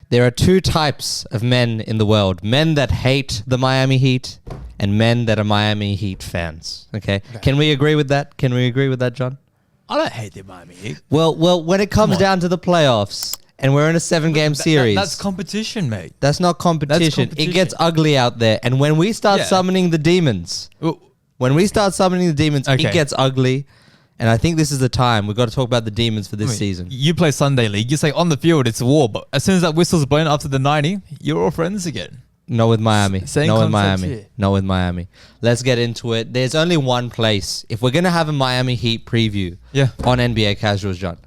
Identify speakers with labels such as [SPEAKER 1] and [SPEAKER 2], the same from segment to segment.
[SPEAKER 1] There are two types of men in the world. Men that hate the Miami Heat and men that are Miami Heat fans. Okay? Can we agree with that? Can we agree with that, John?
[SPEAKER 2] I don't hate the Miami Heat.
[SPEAKER 1] Well, when it comes down to the playoffs and we're in a 7-game series.
[SPEAKER 2] That's competition, mate.
[SPEAKER 1] That's not competition. It gets ugly out there. And when we start summoning the demons, it gets ugly. And I think this is the time. We've got to talk about the demons for this season.
[SPEAKER 2] You play Sunday League. You say on the field, it's war. But as soon as that whistle's blown after the 90, you're all friends again.
[SPEAKER 1] No with Miami.
[SPEAKER 2] No
[SPEAKER 1] with Miami. Let's get into it. There's only one place. If we're going to have a Miami Heat preview on NBA Casuals, John.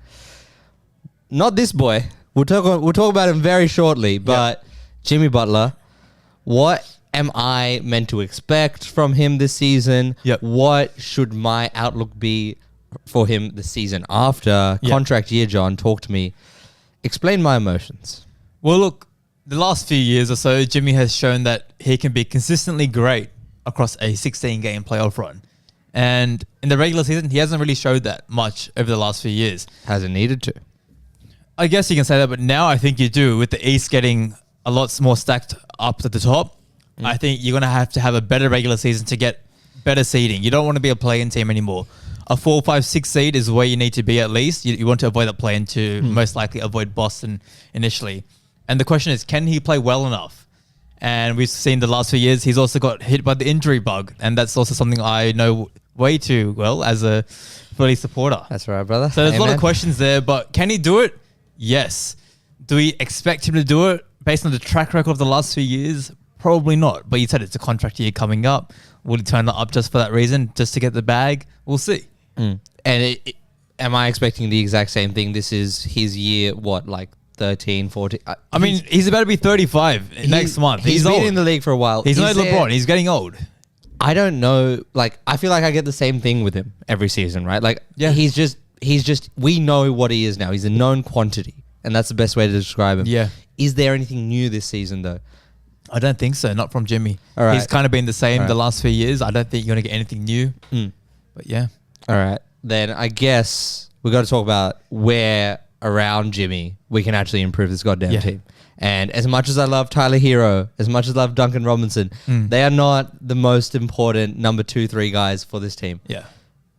[SPEAKER 1] Not this boy. We'll talk about him very shortly. But Jimmy Butler, what am I meant to expect from him this season? What should my outlook be for him the season after? Contract year, John. Talk to me. Explain my emotions.
[SPEAKER 2] Well, look, the last few years or so, Jimmy has shown that he can be consistently great across a 16-game playoff run. And in the regular season, he hasn't really showed that much over the last few years.
[SPEAKER 1] Hasn't needed to.
[SPEAKER 2] I guess you can say that, but now I think you do. With the East getting a lot more stacked up at the top, I think you're going to have a better regular season to get better seeding. You don't want to be a play-in team anymore. A 4, 5, 6 seed is where you need to be at least. You want to avoid that play-in to most likely avoid Boston initially. And the question is, can he play well enough? And we've seen the last few years, he's also got hit by the injury bug. And that's also something I know way too well as a Philly supporter.
[SPEAKER 1] That's right, brother.
[SPEAKER 2] So there's a lot of questions there, but can he do it? Yes. Do we expect him to do it based on the track record of the last few years? Probably not. But you said it's a contract year coming up. Will he turn that up just for that reason, just to get the bag? We'll see.
[SPEAKER 1] And am I expecting the exact same thing? This is his year, what, like 13, 14?
[SPEAKER 2] I mean, he's about to be 35 next month.
[SPEAKER 1] He's been in the league for a while.
[SPEAKER 2] He's not LeBron. He's getting old.
[SPEAKER 1] I don't know. Like, I feel like I get the same thing with him every season, right? Like, he's just, we know what he is now. He's a known quantity. And that's the best way to describe him.
[SPEAKER 2] Yeah.
[SPEAKER 1] Is there anything new this season, though?
[SPEAKER 2] I don't think so. Not from Jimmy.
[SPEAKER 1] All right.
[SPEAKER 2] He's kind of been the same the last few years. I don't think you're going to get anything new. But yeah.
[SPEAKER 1] All right. Then I guess we got to talk about where around Jimmy we can actually improve this goddamn team. And as much as I love Tyler Hero, as much as I love Duncan Robinson, they are not the most important number 2, 3 guys for this team.
[SPEAKER 2] Yeah.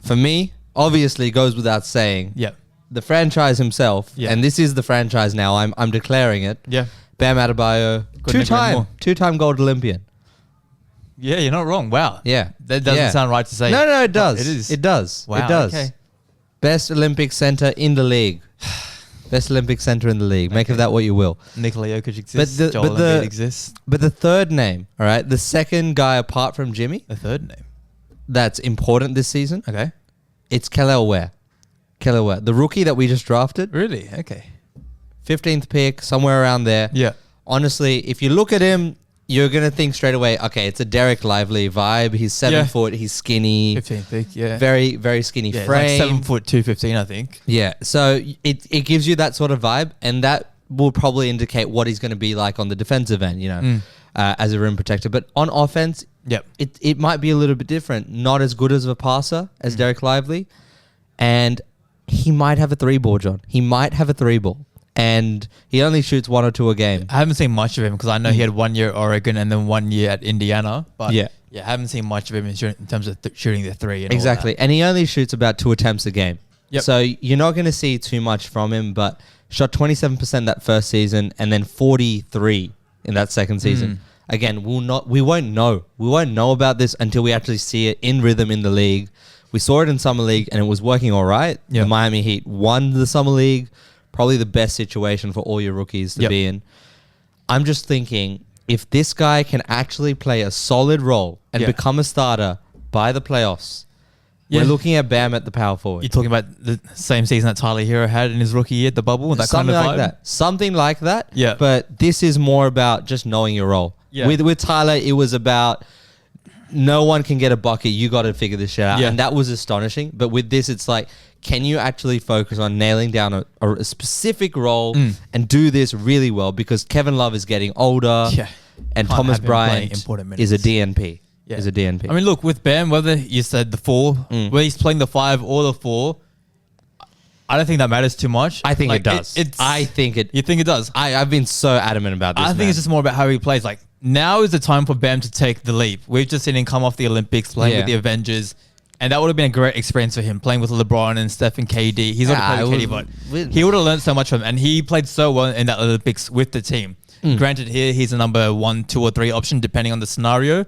[SPEAKER 1] For me, obviously, goes without saying.
[SPEAKER 2] Yeah.
[SPEAKER 1] The franchise himself, and this is the franchise now. I'm declaring it.
[SPEAKER 2] Yeah.
[SPEAKER 1] Bam Adebayo, two-time gold Olympian.
[SPEAKER 2] Yeah, you're not wrong. Wow.
[SPEAKER 1] Yeah.
[SPEAKER 2] That doesn't sound right to say.
[SPEAKER 1] No, it does.
[SPEAKER 2] It is.
[SPEAKER 1] It does.
[SPEAKER 2] Wow.
[SPEAKER 1] It does.
[SPEAKER 2] Okay.
[SPEAKER 1] Best Olympic center in the league. Best Olympic center in the league. Make of that what you will.
[SPEAKER 2] Nikola Jokic exists. Joel Embiid exists.
[SPEAKER 1] But the third name, all right, the second guy apart from Jimmy.
[SPEAKER 2] The third name.
[SPEAKER 1] That's important this season.
[SPEAKER 2] Okay.
[SPEAKER 1] It's Kelly Ware. The rookie that we just drafted.
[SPEAKER 2] Really? Okay.
[SPEAKER 1] 15th pick, somewhere around there.
[SPEAKER 2] Yeah.
[SPEAKER 1] Honestly, if you look at him, you're going to think straight away, okay, it's a Derek Lively vibe. He's 7 foot. He's skinny.
[SPEAKER 2] 15th pick, yeah.
[SPEAKER 1] Very, very skinny frame.
[SPEAKER 2] Like 7 foot, 215, I think.
[SPEAKER 1] Yeah. So it gives you that sort of vibe, and that will probably indicate what he's going to be like on the defensive end, as a rim protector. But on offense, it might be a little bit different. Not as good as a passer as Derek Lively. And he might have a 3-ball, John. He might have a 3-ball. And he only shoots 1 or 2 a game.
[SPEAKER 2] I haven't seen much of him because I know he had 1 year at Oregon and then 1 year at Indiana. But I haven't seen much of him in terms of shooting the 3. And
[SPEAKER 1] exactly.
[SPEAKER 2] All that.
[SPEAKER 1] And he only shoots about 2 attempts a game.
[SPEAKER 2] Yep.
[SPEAKER 1] So you're not going to see too much from him, but shot 27% that first season and then 43 in that second season. Again, we won't know. We won't know about this until we actually see it in rhythm in the league. We saw it in Summer League and it was working all right. The Miami Heat won the Summer League. Probably the best situation for all your rookies to be in. I'm just thinking, if this guy can actually play a solid role and become a starter by the playoffs, we're looking at Bam at the power forward.
[SPEAKER 2] You're talking about the same season that Tyler Hero had in his rookie year at the bubble? That
[SPEAKER 1] Something
[SPEAKER 2] kind of
[SPEAKER 1] like
[SPEAKER 2] vibe?
[SPEAKER 1] that. Something like that.
[SPEAKER 2] Yeah.
[SPEAKER 1] But this is more about just knowing your role.
[SPEAKER 2] Yeah.
[SPEAKER 1] With Tyler, it was about no one can get a bucket. You got to figure this shit out.
[SPEAKER 2] Yeah.
[SPEAKER 1] And that was astonishing. But with this, it's like, can you actually focus on nailing down a specific role and do this really well? Because Kevin Love is getting older and Thomas Bryant is a DNP.
[SPEAKER 2] Yeah.
[SPEAKER 1] Is a DNP.
[SPEAKER 2] I mean, look, with Bam, whether you said the 4, whether he's playing the 5 or the 4, I don't think that matters too much.
[SPEAKER 1] I think
[SPEAKER 2] Like,
[SPEAKER 1] it does. I think it.
[SPEAKER 2] You think it does?
[SPEAKER 1] I've been so adamant about this.
[SPEAKER 2] I think it's just more about how he plays. Like, now is the time for Bam to take the leap. We've just seen him come off the Olympics, playing with the Avengers, and that would have been a great experience for him, playing with LeBron and Steph and KD. He's not played with KD, but he would have learned so much from him, and he played so well in that Olympics with the team. Granted, here he's a number 1, 2, or 3 option depending on the scenario.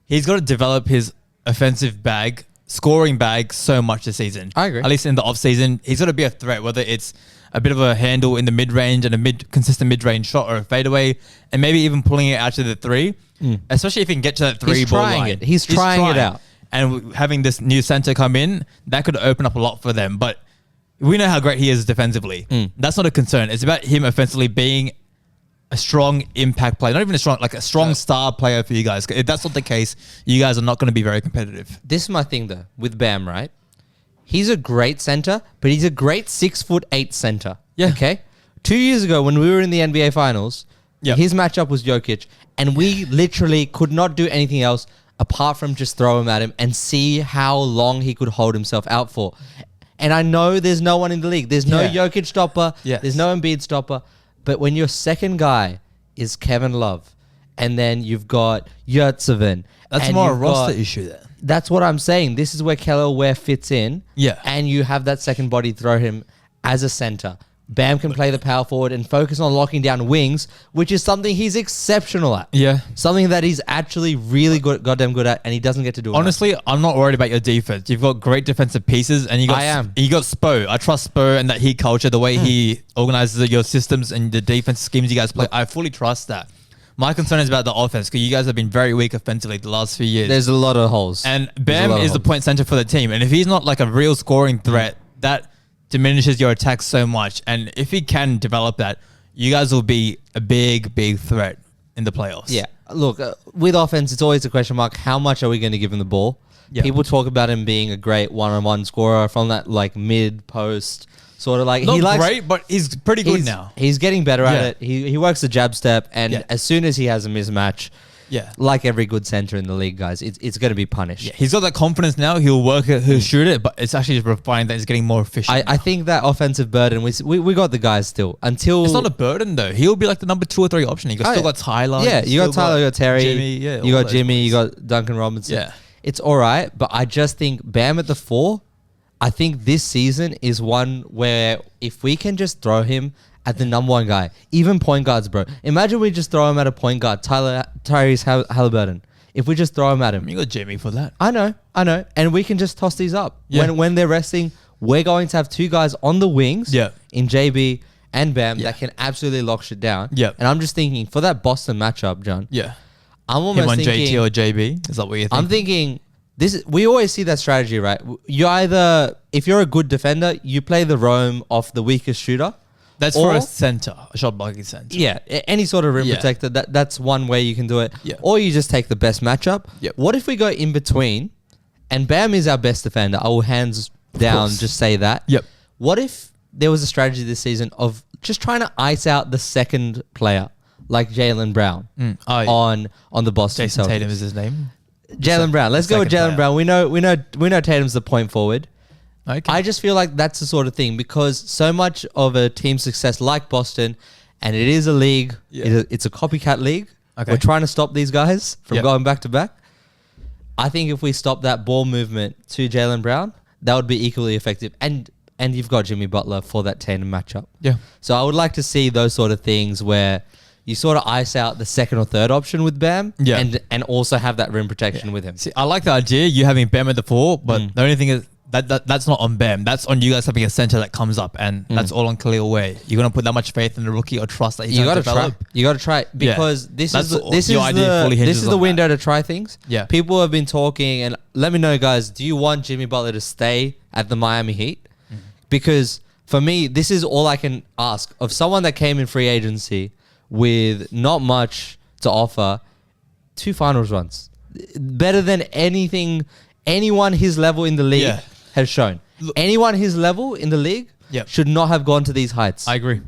[SPEAKER 2] He's got to develop his offensive bag, scoring bag so much this season.
[SPEAKER 1] I agree.
[SPEAKER 2] At least in the off season, he's got to be a threat, whether it's a bit of a handle in the mid range and a consistent mid range shot or a fadeaway, and maybe even pulling it out to the 3. Especially if he can get to that 3 ball line.
[SPEAKER 1] He's trying it out.
[SPEAKER 2] And having this new center come in, that could open up a lot for them. But we know how great he is defensively. That's not a concern. It's about him offensively being a strong impact player. Not even a strong star player for you guys. If that's not the case, you guys are not going to be very competitive.
[SPEAKER 1] This is my thing though with Bam, right? He's a great center, but he's a great 6'8" center.
[SPEAKER 2] Yeah.
[SPEAKER 1] Okay. 2 years ago when we were in the NBA Finals, his matchup was Jokic, and we literally could not do anything else apart from just throw him at him and see how long he could hold himself out for. And I know there's no one in the league. There's no Jokic stopper.
[SPEAKER 2] Yes.
[SPEAKER 1] There's no Embiid stopper. But when your second guy is Kevin Love, and then you've got Yurtseven.
[SPEAKER 2] That's more a roster issue there.
[SPEAKER 1] That's what I'm saying. This is where Kelly Ware fits in.
[SPEAKER 2] Yeah.
[SPEAKER 1] And you have that second body throw him as a center. Bam can play the power forward and focus on locking down wings, which is something he's exceptional at.
[SPEAKER 2] Yeah.
[SPEAKER 1] Something that he's actually really goddamn good at, and he doesn't get to do it.
[SPEAKER 2] Honestly, I'm not worried about your defense. You've got great defensive pieces, and you got Spo. I trust Spo and that he culture, the way he organizes your systems and the defense schemes you guys play. I fully trust that. My concern is about the offense, because you guys have been very weak offensively the last few years.
[SPEAKER 1] There's a lot of holes.
[SPEAKER 2] And Bam is the point center for the team. And if he's not like a real scoring threat, that diminishes your attack so much. And if he can develop that, you guys will be a big, big threat in the playoffs.
[SPEAKER 1] Yeah. Look, with offense, it's always a question mark. How much are we going to give him the ball? Yeah. People talk about him being a great one-on-one scorer from that like mid-post sort of like.
[SPEAKER 2] Not great, but he's pretty good now.
[SPEAKER 1] He's getting better at it. He works the jab step, and as soon as he has a mismatch, like every good center in the league, guys, it's going to be punished.
[SPEAKER 2] Yeah, he's got that confidence now. He'll work it, he'll shoot it, but it's actually just refined that he's getting more efficient.
[SPEAKER 1] I think that offensive burden, we got the guys still. Until
[SPEAKER 2] it's not a burden though. He'll be like the number 2 or 3 option. You still got Tyler.
[SPEAKER 1] Yeah, you got Tyler, you got Terry,
[SPEAKER 2] Jimmy,
[SPEAKER 1] you got Jimmy, you got Duncan Robinson.
[SPEAKER 2] Yeah.
[SPEAKER 1] It's all right, but I just think Bam at the 4, I think this season is one where if we can just throw him at the number 1 guy, even point guards, bro. Imagine we just throw him at a point guard, Tyrese Halliburton. If we just throw him at him.
[SPEAKER 2] You got Jimmy for that.
[SPEAKER 1] I know. And we can just toss these up.
[SPEAKER 2] Yeah.
[SPEAKER 1] When they're resting, we're going to have 2 guys on the wings in JB and Bam that can absolutely lock shit down.
[SPEAKER 2] Yeah.
[SPEAKER 1] And I'm just thinking, for that Boston matchup, John.
[SPEAKER 2] Yeah.
[SPEAKER 1] I'm almost
[SPEAKER 2] him on
[SPEAKER 1] thinking,
[SPEAKER 2] JT or JB? Is that what you're thinking?
[SPEAKER 1] I'm thinking, we always see that strategy, right? You either, if you're a good defender, you play the roam off the weakest shooter.
[SPEAKER 2] That's for a center, a shot blocking center.
[SPEAKER 1] Yeah, any sort of rim protector. That's one way you can do it.
[SPEAKER 2] Yeah.
[SPEAKER 1] Or you just take the best matchup.
[SPEAKER 2] Yep.
[SPEAKER 1] What if we go in between, and Bam is our best defender? I will hands down just say that.
[SPEAKER 2] Yep.
[SPEAKER 1] What if there was a strategy this season of just trying to ice out the second player, like Jaylen Brown on the Boston
[SPEAKER 2] Jason
[SPEAKER 1] Celtics?
[SPEAKER 2] Tatum is his name.
[SPEAKER 1] Jaylen Brown. Let's go with Jaylen Brown. We know Tatum's the point forward.
[SPEAKER 2] Okay.
[SPEAKER 1] I just feel like that's the sort of thing, because so much of a team's success, like Boston, and it is a league, it's a copycat league.
[SPEAKER 2] Okay.
[SPEAKER 1] We're trying to stop these guys from going back to back. I think if we stop that ball movement to Jaylen Brown, that would be equally effective. And you've got Jimmy Butler for that Tatum matchup.
[SPEAKER 2] Yeah.
[SPEAKER 1] So I would like to see those sort of things where you sort of ice out the second or third option with Bam and also have that rim protection with him.
[SPEAKER 2] See, I like the idea, you having Bam at the 4, but the only thing is that's not on Bam. That's on you guys having a center that comes up, and that's all on Khalil Ware. You're going to put that much faith in the rookie or trust that he's going to develop?
[SPEAKER 1] You got to try it, because this is
[SPEAKER 2] the
[SPEAKER 1] the window to try things.
[SPEAKER 2] Yeah.
[SPEAKER 1] People have been talking, and let me know, guys, do you want Jimmy Butler to stay at the Miami Heat? Because for me, this is all I can ask of someone that came in free agency with not much to offer, 2 finals runs. Better than anyone his level in the league has shown. Anyone his level in the league should not have gone to these heights.
[SPEAKER 2] I agree.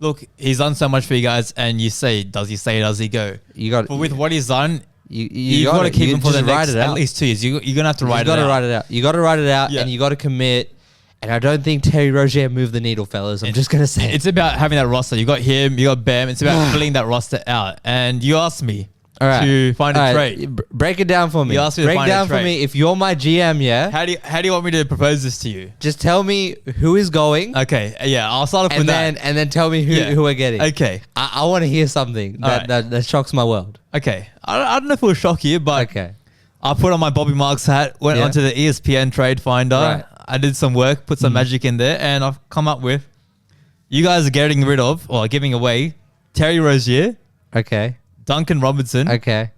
[SPEAKER 2] Look, he's done so much for you guys, and you say, does he stay, does he go? But with what he's done, you've got to keep him for the next at least 2 years. You're going to have to ride it out.
[SPEAKER 1] You got to ride it out, and you got to commit. And I don't think Terry Rozier moved the needle, fellas. I'm just going to say
[SPEAKER 2] It's about having that roster. You got him, you got Bam. It's about filling that roster out. And you asked me to find a trade.
[SPEAKER 1] Break it down for me.
[SPEAKER 2] You asked me to
[SPEAKER 1] Break
[SPEAKER 2] find a
[SPEAKER 1] down for
[SPEAKER 2] trade.
[SPEAKER 1] me. If you're my GM, yeah,
[SPEAKER 2] How do you want me to propose this to you?
[SPEAKER 1] just tell me who is going.
[SPEAKER 2] Okay, yeah, I'll start off with
[SPEAKER 1] And then tell me who we're getting.
[SPEAKER 2] Okay.
[SPEAKER 1] I want to hear something that shocks my world.
[SPEAKER 2] Okay. I don't know if it will shock you, but
[SPEAKER 1] Okay.
[SPEAKER 2] I put on my Bobby Marks hat, went
[SPEAKER 1] Yeah.
[SPEAKER 2] onto the ESPN trade finder.
[SPEAKER 1] Right.
[SPEAKER 2] I did some work, put some magic in there, and I've come up with you guys are getting rid of or giving away Terry Rozier,
[SPEAKER 1] Okay.
[SPEAKER 2] Duncan Robinson,
[SPEAKER 1] Okay.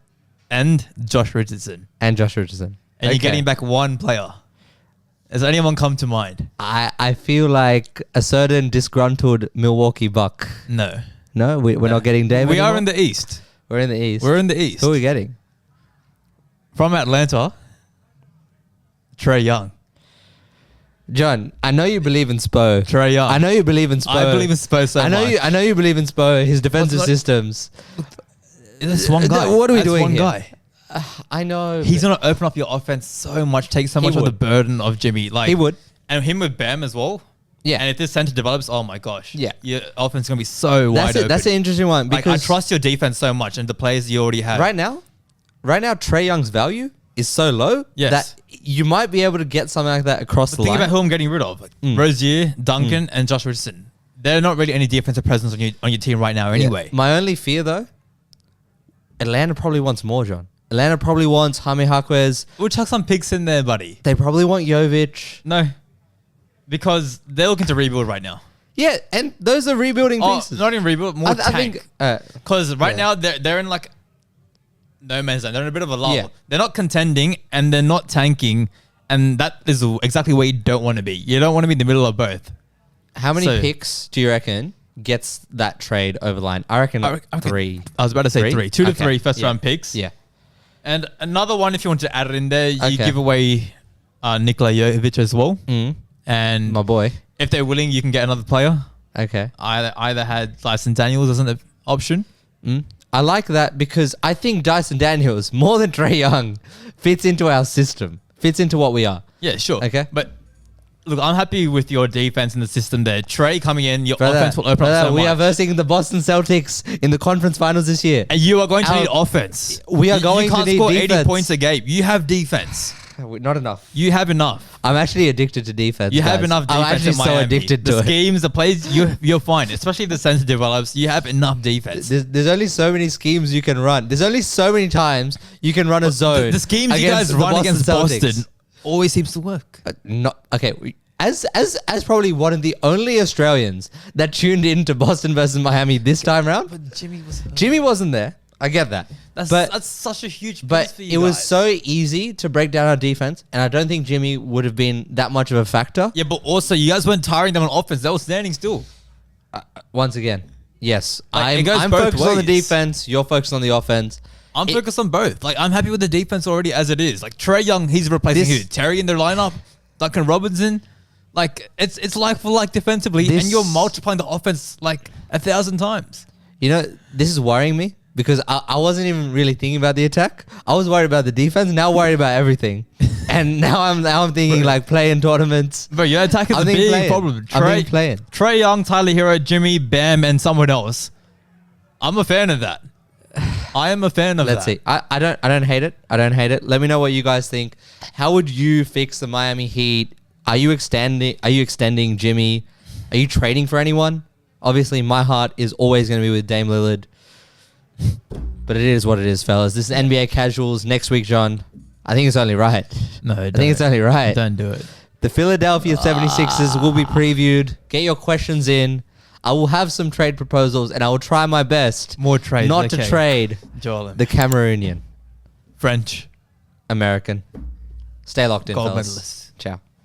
[SPEAKER 2] and Josh Richardson.
[SPEAKER 1] And Josh Richardson.
[SPEAKER 2] And you're getting back one player. Has anyone come to mind?
[SPEAKER 1] I feel like a certain disgruntled Milwaukee Buck.
[SPEAKER 2] No.
[SPEAKER 1] No, we're not getting Dame
[SPEAKER 2] We
[SPEAKER 1] anymore?
[SPEAKER 2] are in the East.
[SPEAKER 1] We're in the East.
[SPEAKER 2] We're in the East.
[SPEAKER 1] Who are we getting?
[SPEAKER 2] From Atlanta, Trae Young.
[SPEAKER 1] John, I know you believe in Spo.
[SPEAKER 2] Trae Young.
[SPEAKER 1] I know you believe in Spo.
[SPEAKER 2] I believe in Spurs so much.
[SPEAKER 1] I know you believe in Spo, his defensive
[SPEAKER 2] What's-
[SPEAKER 1] systems.
[SPEAKER 2] That's one guy.
[SPEAKER 1] What are we
[SPEAKER 2] That's
[SPEAKER 1] doing
[SPEAKER 2] one
[SPEAKER 1] here?
[SPEAKER 2] guy.
[SPEAKER 1] I know.
[SPEAKER 2] He's going to open up your offense so much, take so
[SPEAKER 1] He
[SPEAKER 2] much of the
[SPEAKER 1] would.
[SPEAKER 2] burden of Jimmy. Like
[SPEAKER 1] He would.
[SPEAKER 2] And him with Bam as well.
[SPEAKER 1] Yeah.
[SPEAKER 2] And if this center develops, oh my gosh.
[SPEAKER 1] Yeah.
[SPEAKER 2] Your offense is going to be so wide open.
[SPEAKER 1] That's an interesting one
[SPEAKER 2] Like,
[SPEAKER 1] because
[SPEAKER 2] I trust your defense so much and the players you already have.
[SPEAKER 1] right now, Trae Young's value is so low
[SPEAKER 2] Yes.
[SPEAKER 1] that you might be able to get something like that across the
[SPEAKER 2] Think
[SPEAKER 1] line.
[SPEAKER 2] about who I'm getting rid of. Like Rozier, Duncan, and Josh Richardson. They're not really any defensive presence on your team right now anyway.
[SPEAKER 1] Yeah. My only fear though, Atlanta probably wants more, John. Atlanta probably wants Jaime Jaquez.
[SPEAKER 2] We'll chuck some picks in there, buddy.
[SPEAKER 1] They probably want Jovic.
[SPEAKER 2] No. Because they're looking to rebuild right now.
[SPEAKER 1] Yeah, and those are rebuilding pieces.
[SPEAKER 2] Not even rebuild, more
[SPEAKER 1] I
[SPEAKER 2] tank.
[SPEAKER 1] think
[SPEAKER 2] Because right
[SPEAKER 1] yeah.
[SPEAKER 2] now they're in like no man's land. They're in a bit of a lull.
[SPEAKER 1] Yeah.
[SPEAKER 2] They're not contending and they're not tanking, and that is exactly where you don't want to be. You don't want to be in the middle of both.
[SPEAKER 1] how many
[SPEAKER 2] so-
[SPEAKER 1] picks do you reckon gets that trade over the line? I reckon,
[SPEAKER 2] I reckon-
[SPEAKER 1] 3.
[SPEAKER 2] I was about to say
[SPEAKER 1] Three?
[SPEAKER 2] 3, 2 to
[SPEAKER 1] Okay.
[SPEAKER 2] 3 first
[SPEAKER 1] Yeah.
[SPEAKER 2] round picks.
[SPEAKER 1] Yeah.
[SPEAKER 2] And another one, if you want to add it in there, you
[SPEAKER 1] Okay.
[SPEAKER 2] give away Nikola Jovic as well.
[SPEAKER 1] Mm.
[SPEAKER 2] And
[SPEAKER 1] My boy.
[SPEAKER 2] if they're willing, you can get another player.
[SPEAKER 1] Okay.
[SPEAKER 2] Either had Dyson Daniels as an option.
[SPEAKER 1] Mm. I like that because I think Dyson Daniels, more than Trae Young, fits into our system, fits into what we are.
[SPEAKER 2] Yeah, sure.
[SPEAKER 1] Okay.
[SPEAKER 2] But look, I'm happy with your defense in the system there. Trae coming in, your
[SPEAKER 1] Brother,
[SPEAKER 2] offense will open up so
[SPEAKER 1] we
[SPEAKER 2] much.
[SPEAKER 1] are versing the Boston Celtics in the conference finals this year.
[SPEAKER 2] And you are going to
[SPEAKER 1] Our-
[SPEAKER 2] need offense.
[SPEAKER 1] We are
[SPEAKER 2] You
[SPEAKER 1] going to
[SPEAKER 2] can't
[SPEAKER 1] need
[SPEAKER 2] score
[SPEAKER 1] defense.
[SPEAKER 2] 80 points a game. You have defense.
[SPEAKER 1] Not enough.
[SPEAKER 2] You have enough.
[SPEAKER 1] I'm actually addicted to defense.
[SPEAKER 2] You have
[SPEAKER 1] guys.
[SPEAKER 2] enough defense
[SPEAKER 1] I'm actually
[SPEAKER 2] in Miami.
[SPEAKER 1] so addicted
[SPEAKER 2] the
[SPEAKER 1] to it.
[SPEAKER 2] schemes, the plays, you're fine. Especially if the center develops, you have enough defense.
[SPEAKER 1] There's only so many schemes you can run. There's only so many times you can run a zone.
[SPEAKER 2] The schemes you
[SPEAKER 1] against
[SPEAKER 2] guys
[SPEAKER 1] the
[SPEAKER 2] run against
[SPEAKER 1] Celtics.
[SPEAKER 2] Boston always seems to work.
[SPEAKER 1] Not okay. As probably one of the only Australians that tuned in to Boston versus Miami this time round,
[SPEAKER 2] But Jimmy was
[SPEAKER 1] Jimmy wasn't there. I get that.
[SPEAKER 2] that's such a huge piece
[SPEAKER 1] But
[SPEAKER 2] for you
[SPEAKER 1] it was
[SPEAKER 2] guys.
[SPEAKER 1] so easy to break down our defense, and I don't think Jimmy would have been that much of a factor.
[SPEAKER 2] Yeah, but also you guys weren't tiring them on offense. They were standing still.
[SPEAKER 1] Once again, yes,
[SPEAKER 2] Like, it
[SPEAKER 1] I'm,
[SPEAKER 2] goes
[SPEAKER 1] I'm
[SPEAKER 2] both
[SPEAKER 1] focused on the
[SPEAKER 2] ways.
[SPEAKER 1] defense. You're focused on the offense.
[SPEAKER 2] I'm focused on both. Like, I'm happy with the defense already as it is. Like, Trae Young, he's replacing
[SPEAKER 1] This-
[SPEAKER 2] who? Terry in their lineup? Duncan Robinson? Like, it's like for like defensively,
[SPEAKER 1] This-
[SPEAKER 2] and you're multiplying the offense like 1,000 times.
[SPEAKER 1] You know, this is worrying me because I wasn't even really thinking about the attack. I was worried about the defense. Now worried about everything, and now I'm thinking like playing tournaments.
[SPEAKER 2] But your attack is
[SPEAKER 1] I'm
[SPEAKER 2] a
[SPEAKER 1] thinking
[SPEAKER 2] big
[SPEAKER 1] playing.
[SPEAKER 2] problem.
[SPEAKER 1] I'm thinking playing.
[SPEAKER 2] Trae Young, Tyler Hero, Jimmy, Bam, and someone else. I'm a fan of that. I am a fan of
[SPEAKER 1] Let's
[SPEAKER 2] that.
[SPEAKER 1] see. I don't hate it. I don't hate it. Let me know what you guys think. How would you fix the Miami Heat? Are you extending Jimmy? Are you trading for anyone? Obviously, my heart is always going to be with Dame Lillard. But it is what it is, fellas. This is NBA Casuals. Next week, John. I think it's only right.
[SPEAKER 2] No,
[SPEAKER 1] I think it's only right.
[SPEAKER 2] Don't do it.
[SPEAKER 1] The Philadelphia 76ers will be previewed. Get your questions in. I will have some trade proposals, and I will try my best
[SPEAKER 2] More trades.
[SPEAKER 1] not to
[SPEAKER 2] okay.
[SPEAKER 1] trade
[SPEAKER 2] Joel.
[SPEAKER 1] the Cameroonian
[SPEAKER 2] French.
[SPEAKER 1] American. Stay locked in,
[SPEAKER 2] Gold
[SPEAKER 1] fellas.
[SPEAKER 2] medalist.
[SPEAKER 1] Ciao.